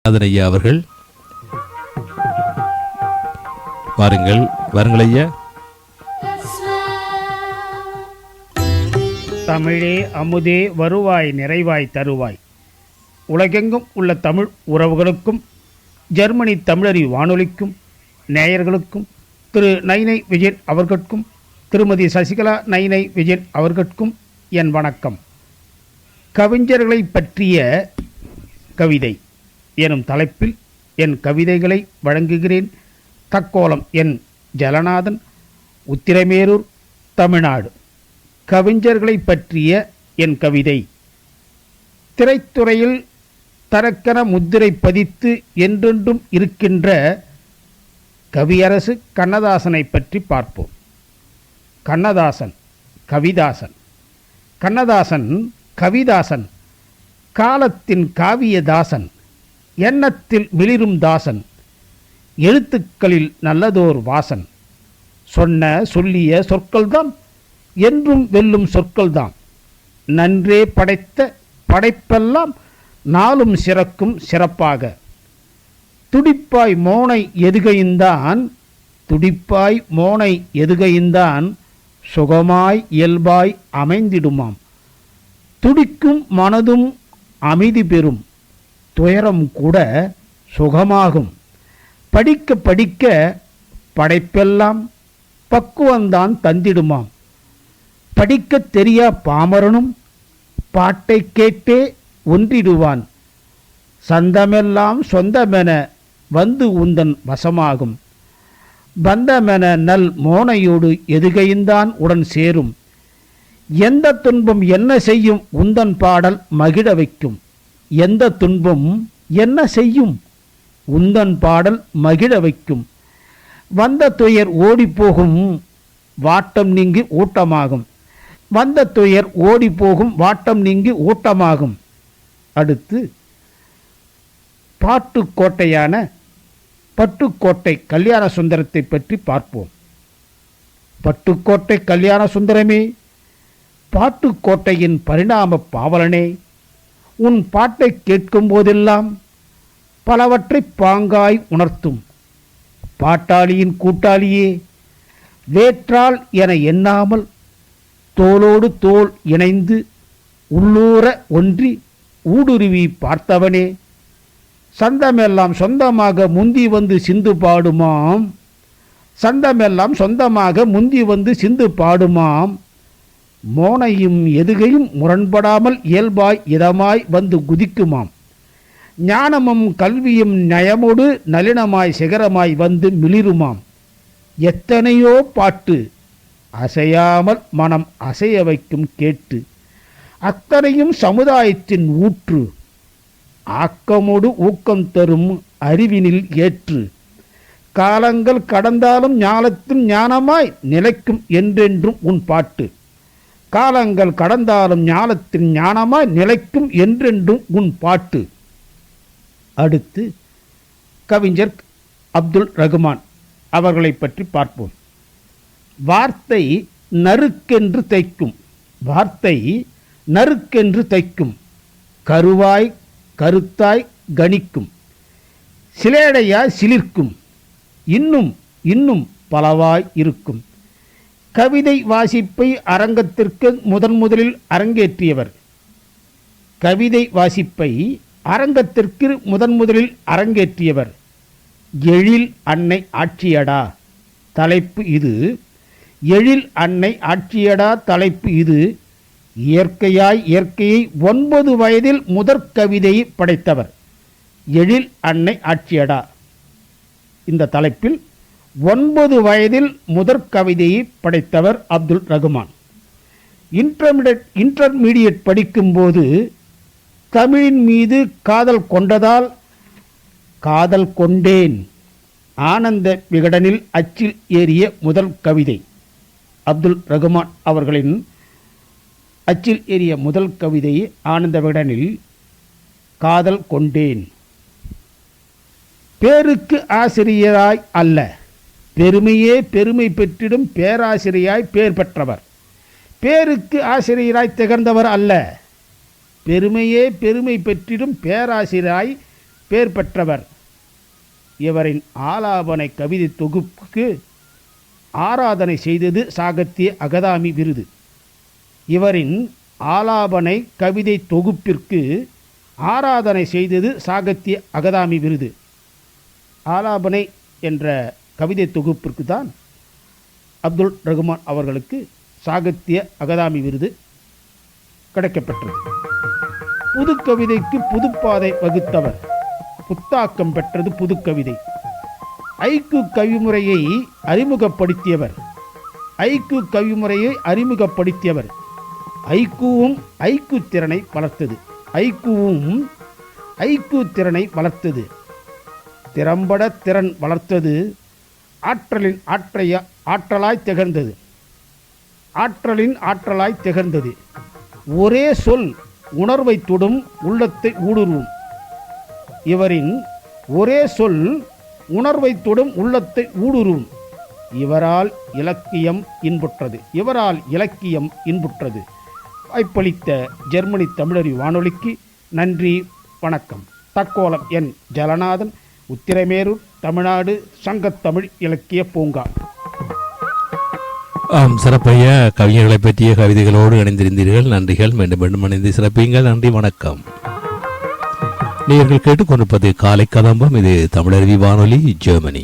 ஐயா அவர்கள் வாருங்கள் ஐயா. தமிழே அமுதே வருவாய் நிறைவாய் தருவாய். உலகெங்கும் உள்ள தமிழ் உறவுகளுக்கும் ஜெர்மனி தமிழறி வானொலிக்கும் நேயர்களுக்கும் திரு நைனை விஜயன் அவர்களுக்கும் திருமதி சசிகலா நைனை விஜயன் அவர்களுக்கும் என் வணக்கம். கவிஞர்களை பற்றிய கவிதை எனும் தலைப்பில் என் கவிதைகளை வழங்குகிறேன். தக்கோலம் என் ஜலநாதன், உத்திரமேரூர், தமிழ்நாடு. கவிஞர்களை பற்றிய என் கவிதை. திரைத்துறையில் தரக்கன முத்திரை பதித்து என்றென்றும் இருக்கின்ற கவியரசு கண்ணதாசனை பற்றி பார்ப்போம். கண்ணதாசன் கவிதாசன், கண்ணதாசன் கவிதாசன், காலத்தின் காவியதாசன், எண்ணத்தில் மிளிரும் தாசன், எழுத்துக்களில் நல்லதோர் வாசன். சொன்ன சொல்லிய சொற்கள்தாம் என்றும் வெல்லும் சொற்கள்தாம். நன்றே படைத்த படைப்பெல்லாம் நாளும் சிறக்கும் சிறப்பாக. துடிப்பாய் மோனை எதுகையுந்தான், துடிப்பாய் மோனை எதுகையுந்தான், சுகமாய் இயல்பாய் அமைந்திடுமாம். துடிக்கும் மனதும் அமைதி பெறும், துயரம் கூட சுகமாகும். படிக்க படிக்க படைப்பெல்லாம் பக்குவந்தான் தந்திடுமாம். படிக்க தெரியா பாமரனும் பாட்டை கேட்டே ஒன்றிடுவான். சந்தமெல்லாம் சொந்தமென வந்து உந்தன் வசமாகும். பந்தமென நல் மோனையோடு எதுகையுந்தான் உடன் சேரும். எந்த துன்பம் என்ன செய்யும் உந்தன் பாடல் மகிழ வைக்கும். எந்த துன்பம் என்ன செய்யும் உந்தன் பாடல் மகிழ வைக்கும். வந்த துயர் ஓடிப்போகும் வாட்டம் நீங்கி ஊட்டமாகும். வந்த துயர் ஓடிப்போகும் வாட்டம் நீங்கி ஊட்டமாகும். அடுத்து பாட்டுக்கோட்டையான பட்டுக்கோட்டை கல்யாண சுந்தரத்தை பற்றி பார்ப்போம். பட்டுக்கோட்டை கல்யாண சுந்தரமே, பாட்டுக்கோட்டையின் பரிணாம பாவலனே, உன் பாட்டை கேட்கும் போதெல்லாம் பலவற்றை பாங்காய் உணர்த்தும் பாட்டாளியின் கூட்டாளியே, வேற்றால் என எண்ணாமல் தோளோடு தோள் இணைந்து உள்ளூர ஒன்றி ஊடுருவி பார்த்தவனே, சந்தமெல்லாம் சொந்தமாக முந்தி வந்து சிந்து பாடுமாம். சந்தமெல்லாம் சொந்தமாக முந்தி வந்து சிந்து பாடுமாம். மோனையும் எதுகையும் முரண்படாமல் இயல்பாய் இதமாய் வந்து குதிக்குமாம். ஞானமும் கல்வியும் நயமோடு நளினமாய் சிகரமாய் வந்து மிளிருமாம். எத்தனையோ பாட்டு அசையாமல் மனம் அசைய வைக்கும் கேட்டு. அத்தனையும் சமுதாயத்தின் ஊற்று, ஆக்கமோடு ஊக்கம் தரும் அறிவினில் ஏற்று. காலங்கள் கடந்தாலும் ஞானத்தின் ஞானமாய் நிலைக்கும் என்றென்றும் உன் பாட்டு. காலங்கள் கடந்தாலும் ஞானத்தின் ஞானமாய் நிலைக்கும் என்றென்றும் உன் பாட்டு. அடுத்து கவிஞர் அப்துல் ரகுமான் அவர்களை பற்றி பார்ப்போம். வார்த்தை நறுக்கென்று தைக்கும், வார்த்தை நறுக்கென்று தைக்கும், கருவாய் கருத்தாய் கணிக்கும், சிலேடையாய் சிலிர்க்கும், இன்னும் இன்னும் பலவாய் இருக்கும். கவிதை வாசிப்பை அரங்கத்திற்கு முதலில் அரங்கேற்றியவர். கவிதை வாசிப்பை அரங்கத்திற்கு முதலில் அரங்கேற்றியவர். எழில் அன்னை ஆட்சியடா தலைப்பு இது. எழில் அன்னை ஆட்சியடா தலைப்பு இது. இயற்கையை 9 வயதில் முதற் கவிதையை படைத்தவர். எழில் அன்னை ஆட்சியடா இந்த தலைப்பில் 9 வயதில் முதற் கவிதையை படைத்தவர் அப்துல் ரகுமான். இன்டர்மீடியட் படிக்கும்போது தமிழின் மீது காதல் கொண்டதால் காதல் கொண்டேன் ஆனந்த விகடனில் அச்சில் ஏறிய முதல் கவிதை. அப்துல் ரகுமான் அவர்களின் அச்சில் ஏறிய முதல் கவிதை ஆனந்த விகடனில் காதல் கொண்டேன். பேருக்கு ஆசிரியராய் அல்ல, பெருமையே பெருமை பெற்றிடும் பேராசிரியாய் பேர் பெற்றவர். பேருக்கு ஆசிரியராய் திகழ்ந்தவர் அல்ல, பெருமையே பெருமை பெற்றிடும் பேராசிரியராய் பேர் பெற்றவர். இவரின் ஆலாபனை கவிதை தொகுப்புக்கு ஆராதனை செய்தது சாகித்ய அகாதமி விருது. இவரின் ஆலாபனை கவிதை தொகுப்பிற்கு ஆராதனை செய்தது சாகித்ய அகாதமி விருது. ஆலாபனை என்ற கவிதை தொகுப்பிற்கு தான் அப்துல் ரகுமான் அவர்களுக்கு சாகித்ய அகாதமி விருது கிடைக்கப்பெற்றது. புது கவிதைக்கு புதுப்பாதை வகுத்தவர். புத்தாக்கம் பெற்றது புதுக்கவிதை. ஐக்கு கவிமுறையை அறிமுகப்படுத்தியவர். ஐக்கூவும் ஐக்கு திறனை வளர்த்தது. திறம்பட திறன் வளர்த்தது. ஆற்றலாய் திகழ்ந்தது. ஒரே சொல் உணர்வை தொடும், உள்ளத்தை ஊடுருவும். இவரின் ஒரே சொல் உணர்வை தொடும், உள்ளத்தை ஊடுருவும். இவரால் இலக்கியம் இன்புற்றது. வாய்ப்பளித்த ஜெர்மனி தமிழறி வானொலிக்கு நன்றி, வணக்கம். தக்கோலம் என் ஜலநாதன், உத்திரமேரூர், தமிழ்நாடு, சங்கத்தமிழ் இலக்கிய பூங்கா. சிறப்பைய கவிஞர்களை பற்றிய கவிதைகளோடு இணைந்திருந்தீர்கள். நன்றிகள். மீண்டும் இணைந்து சிறப்பீங்கள். நன்றி, வணக்கம். நீங்கள் கேட்டுக்கொண்டிருப்பது காலை கதம்பம். இது தமிழருவி வானொலி, ஜெர்மனி.